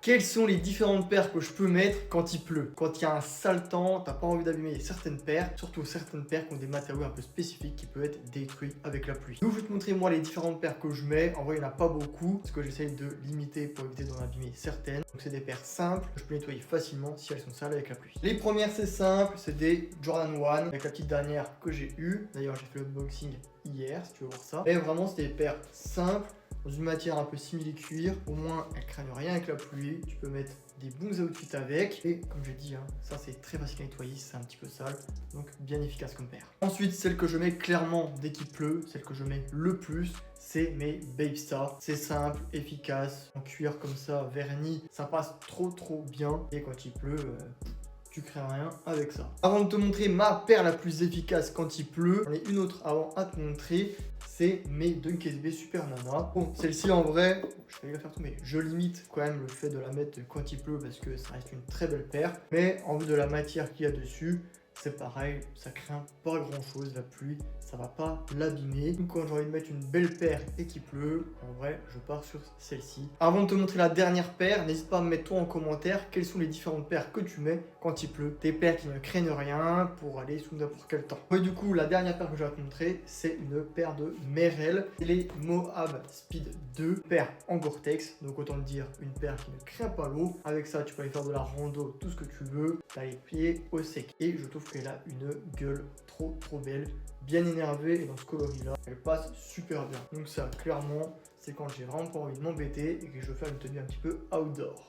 Quelles sont les différentes paires que je peux mettre quand il pleut? Quand il y a un sale temps, t'as pas envie d'abîmer certaines paires, surtout certaines paires qui ont des matériaux un peu spécifiques qui peuvent être détruits avec la pluie. Donc je vais te montrer moi les différentes paires que je mets. En vrai il n'y en a pas beaucoup parce que j'essaye de limiter pour éviter d'en abîmer certaines. Donc c'est des paires simples que je peux nettoyer facilement si elles sont sales avec la pluie. Les premières c'est simple, c'est des Jordan 1 avec la petite dernière que j'ai eue. D'ailleurs j'ai fait l'unboxing hier si tu veux voir ça. Et vraiment c'est des paires simples dans une matière un peu simili-cuir, au moins elles craignent rien avec la pluie, tu peux mettre des bons outfits avec, et comme je dis, ça c'est très facile à nettoyer, c'est un petit peu sale, donc bien efficace comme paire. Ensuite, celle que je mets clairement dès qu'il pleut, celle que je mets le plus, c'est mes Babestar. C'est simple, efficace, en cuir comme ça, verni, ça passe trop bien, et quand il pleut, tu crées rien avec ça. Avant de te montrer ma paire la plus efficace quand il pleut, j'en ai une autre avant à te montrer, c'est mes Dunk SB Super Nana. Bon, celle-ci en vrai, je vais la faire tomber. Je limite quand même le fait de la mettre quand il pleut parce que ça reste une très belle paire. Mais en vue de la matière qu'il y a dessus, c'est pareil, ça craint pas grand chose, la pluie, ça va pas l'abîmer. Donc quand j'ai envie de mettre une belle paire et qu'il pleut, en vrai, je pars sur celle-ci. Avant de te montrer la dernière paire, n'hésite pas à me mettre toi en commentaire quelles sont les différentes paires que tu mets quand il pleut. Des paires qui ne craignent rien pour aller sous n'importe quel temps. Et du coup, la dernière paire que je vais te montrer, c'est une paire de Merrell. C'est les Moab Speed 2, paire en Gore-Tex. Donc autant te dire, une paire qui ne craint pas l'eau. Avec ça, tu peux aller faire de la rando, tout ce que tu veux. Tu as les pieds au sec. Et je trouve qu'elle a une gueule trop belle, bien énervée, et dans ce coloris là elle passe super bien. Donc ça clairement c'est quand j'ai vraiment pas envie de m'embêter et que je veux faire une tenue un petit peu outdoor.